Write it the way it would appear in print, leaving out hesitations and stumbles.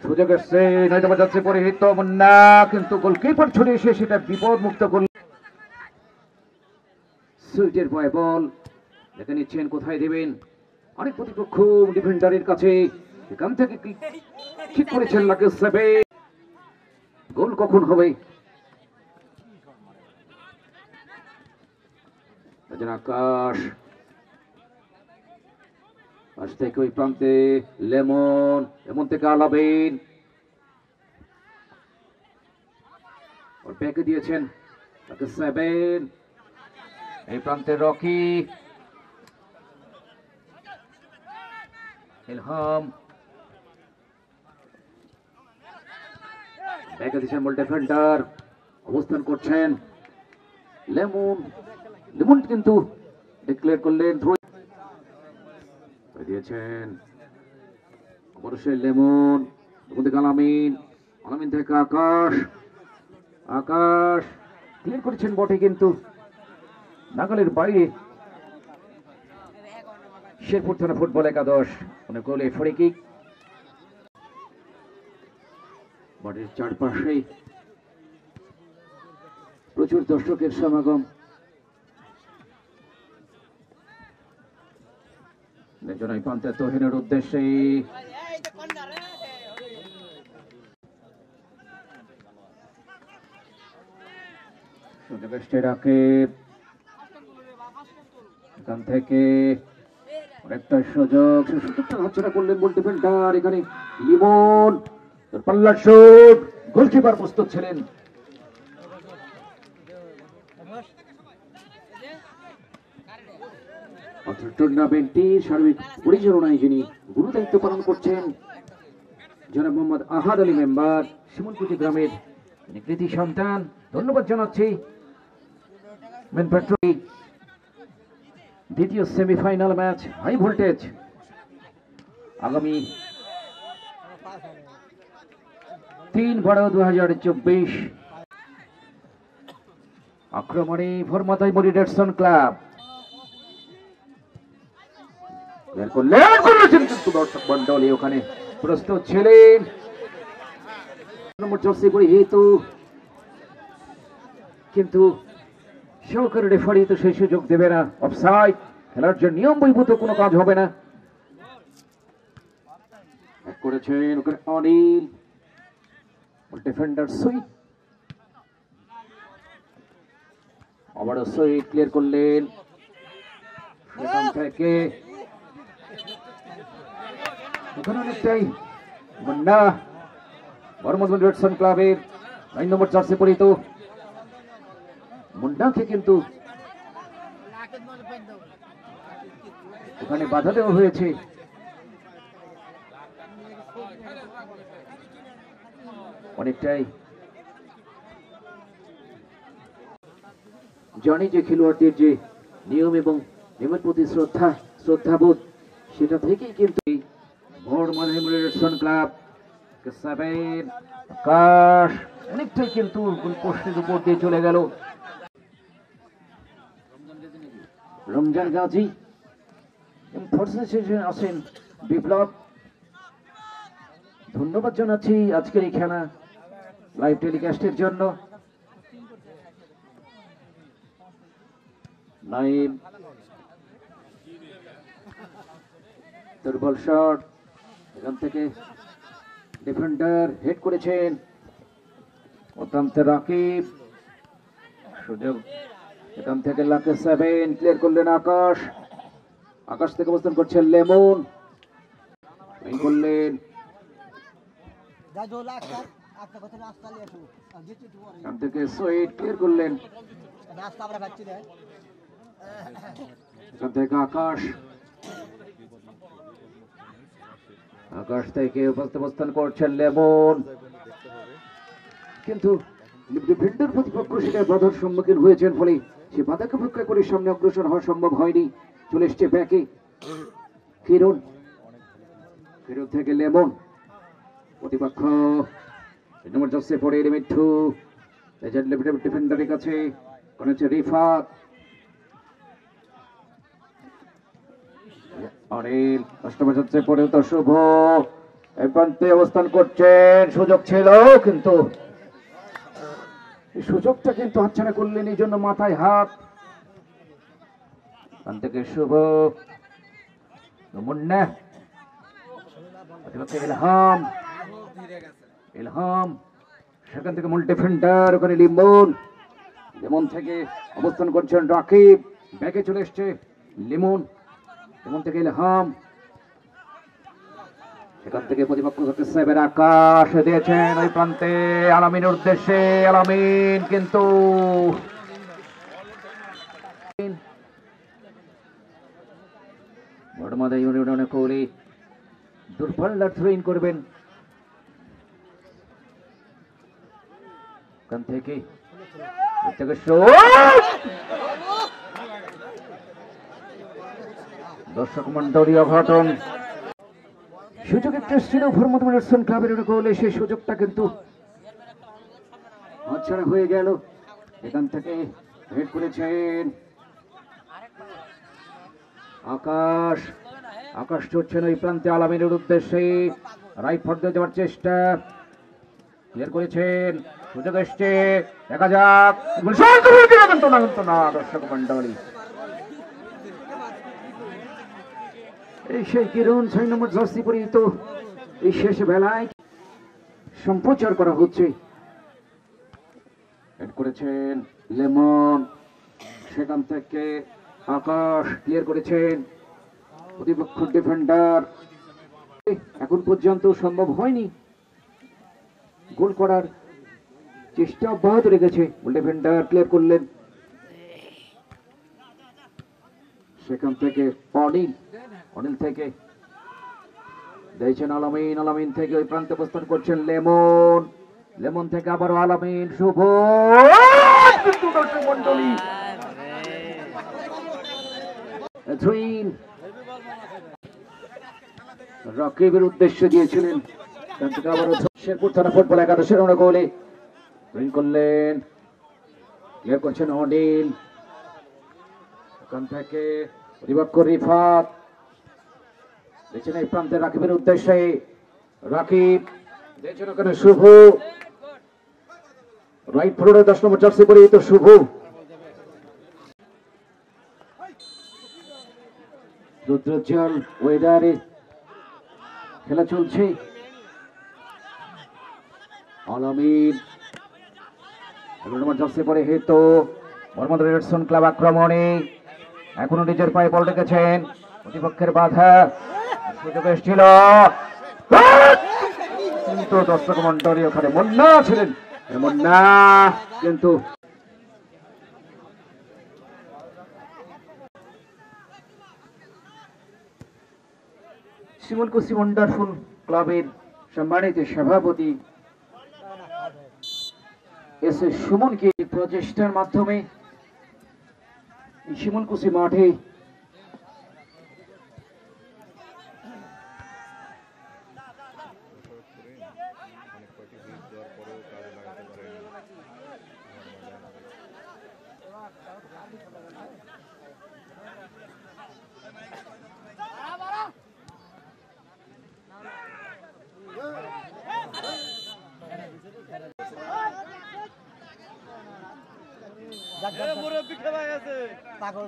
সুযোগ এসছে, নয়তো যাচ্ছে পরিহিত মুন্না, কিন্তু গোলকিপার ছড়িয়ে এসে সেটা বিপদ মুক্ত করল। সুইটের বয় বল দেখে নিচ্ছেন কোথায় দেবেন, অনেক প্রতিপক্ষ ডিফেন্ডারের কাছে, এখান থেকে ঠিক করেছেন লাকেশ সেভেন। গোল কখন হবে? আকাশ পাশ থেকে ওই প্রান্তে লেমন, এমন থেকে আলাবিন ওর ব্যাকে দিয়েছেন লাকেশ সেভেন। এই প্রান্তে রকি, ইলহাম ব্যাকে দিয়েছেন, বল ডিফেন্ডার অবস্থান করছেন লেমন। লেমন কিন্তু ডিক্লেয়ার করলেন, দিয়েছেন অবশ্যই লেমন, আলামিন, আলামিন থেকে আকাশ, আকাশ ক্লিয়ার করেছেন বটে, কিন্তু নাগালের বাইরে। শেরপুর থানা ফুটবল একাদশ অনেক গোলে ফ্রি কিক। মাঠের চারপাশেই প্রচুর দর্শকের সমাগম। প্রান্তে তহিনের উদ্দেশ্যে এখান থেকে অনেকটা সুযোগ, সুযোগটা হাতছাড়া করলেন বল ডিফেন্ডার। এখানে লিমন, পাল্লার শট, গোলকিপার প্রস্তুত ছিলেন। টুর্নামেন্টটি সার্বিক পরিচালনায় যিনি গুরু দায়িত্ব পালন করছেন জনাব মোহাম্মদ আহাদ আলী মেম্বার, শিমুলকুচি গ্রামের কৃতি সন্তান, ধন্যবাদ জানাচ্ছি। দ্বিতীয় সেমিফাইনাল ম্যাচ হাই ভোল্টেজ আগামী 3/12/2024 আক্রমণে ভরমাতাই মরিডেটসন ক্লাব দর্শক মন্ডলী ওখানে প্রস্তুত ছিলেন। কিন্তু সহকারী রেফারি তো সেই সুযোগ দেবে না। অফসাইড, খেলার জন্য নিয়ম বহির্ভূত কোনো কাজ হবে না। করেছেন ওখানে অনিল, ডিফেন্ডার সুইট, আবারও সুইট ক্লিয়ার করলেন সেখান থেকে। ওখানে অনেকটাই মুন্না, বর্মজল রেডসন ক্লাবের 9 নম্বর জার্সি পরিহিত মুন্নাকে কিন্তু ওখানে বাধা দেওয়া হয়েছে। অনেকটাই জানি যে খেলোয়াড়দের যে নিয়ম এবং নিয়মের প্রতি শ্রদ্ধাবোধ, সেটা থেকেই কিন্তু ক্লাব আকাশ অনেকটাই কিন্তু পোস্টের উপর দিয়ে চলে গেল। রমজান গাজী আছেন বিপ্লব, ধন্যবাদ জানাচ্ছি আজকের এই খেলা লাইভ টেলিকাস্টের জন্য। নাইম, দুর্বল শট, এখান থেকে ডিফেন্ডার হেড করেছেন অত্যন্ত রাকিব, সুযোগ এখান থেকে লাকেশ সেভেন ক্লিয়ার করলেন আকাশ, আকাশ থেকে অবস্থান করছেন লেমন, করলেন এখান থেকে সুইট ক্লিয়ার করলেন, এখান থেকে আকাশ, আকাশ থেকে অবস্থান করছেন লেমন, কিন্তু ডিফেন্ডার প্রতিপক্ষ সেটা বাধার সম্মুখীন হয়েছেন, ফলে সে বাধাকে উপেক্ষা করে সামনে অগ্রসর হওয়া সম্ভব হয়নি। চলে এসছে ব্যাকে কিরণ, কিরণ থেকে লেমন, প্রতিপক্ষ নম্বর জার্সি পরে মিঠু ডিফেন্ডারের কাছে করেছে রিফাত, অনিল কষ্ট বোঝাচ্ছে পরেও তো শুভ এই প্রান্তে অবস্থান করছেন, সুযোগ ছিল কিন্তু এই সুযোগটা কিন্তু হাতছাড়া করলেন, এই জন্য মাথায় হাত। এখান থেকে শুভ মুন্না ইলহাম, ইলহাম সেখান থেকে মূল ডিফেন্ডার ওখানে লিমন, লিমন থেকে অবস্থান করছেন রাকিব, ব্যাকে চলে এসছে লিমন, লিমন থেকে ইলহাম, সেখান থেকে প্রতিপক্ষ সেভের আকাশ দিয়েছেন ওই প্রান্তে আলামিনের উদ্দেশ্যে, আলামিন কিন্তু বড়মাদা ইউনিয়নের কোহলি দূরপাল্লার থ্রোইন করবেন। এখান থেকে দর্শক মন্ডলী অঘটন সুযোগ একটা ছিল ভরমতন ক্লাবের গোলে, সেই সুযোগটা কিন্তু হাতছাড়া হয়ে গেল। এখান থেকে হেড করেছেন আকাশ, আকাশ ছুটছেন ওই প্রান্তে আলামিনের উদ্দেশ্যে, রাইট ফর দিয়ে যাওয়ার চেষ্টা, ক্লিয়ার করেছেন, সুযোগ এসছে, দেখা যাক কিন্তু না দর্শক মন্ডলী। এই সেই কিরণ 6 নম্বর জার্সি পরিহিত এই শেষ বেলায় সম্প্রচার করা হচ্ছে। হেড করেছেন লেমন, সেখান থেকে আকাশ ক্লিয়ার করেছেন, প্রতিপক্ষ ডিফেন্ডার এখন পর্যন্ত সম্ভব হয়নি গোল করার, চেষ্টা অব্যাহত রেখেছে, ডিফেন্ডার ক্লিয়ার করলেন, সেখান থেকে অনিল, অনিল থেকে দিয়েছেন আলামিন, আলামিন থেকে ওই প্রান্তে অবস্থান করছেন লেমন, লেমন থেকে আবারও আলামিন, শুভ মন্ডলী রকিবের উদ্দেশ্য দিয়েছিলেন, শেরপুর থানা ফুটবল একাদশের গোলে করলেন, ক্লিয়ার করছেন অনিল, এখান থেকে প্রতিপক্ষ রিফাত দিয়েছেন এই প্রান্তে রাকিবের উদ্দেশ্যে, রাকিব দিয়েছেন ওখানে শুভ, রাইট ফরওয়ার্ডে 10 নম্বর জার্সি পরিহিত শুভ, রুদ্রোজ্জ্বল ওয়েদারে খেলা চলছে, আলামিন 11 নম্বর জার্সি পরে হেতো বর্মদ রেডসন ক্লাব আক্রমণে এখনো নিজের পায়ে বল রেখেছেন, প্রতিপক্ষের বাধা, সুযোগ এসেছিল কিন্তু দর্শক মন্ডলী ওখানে মুন্না ছিলেন, মুন্না কিন্তু শিমুলকুচি ওয়ান্ডারফুল ক্লাবের সম্মানিত সভাপতি এস এস সুমনকে প্রচেষ্টার মাধ্যমে শিমুলকুচি মাঠে মুরব্বী খেলা গেছে পাগল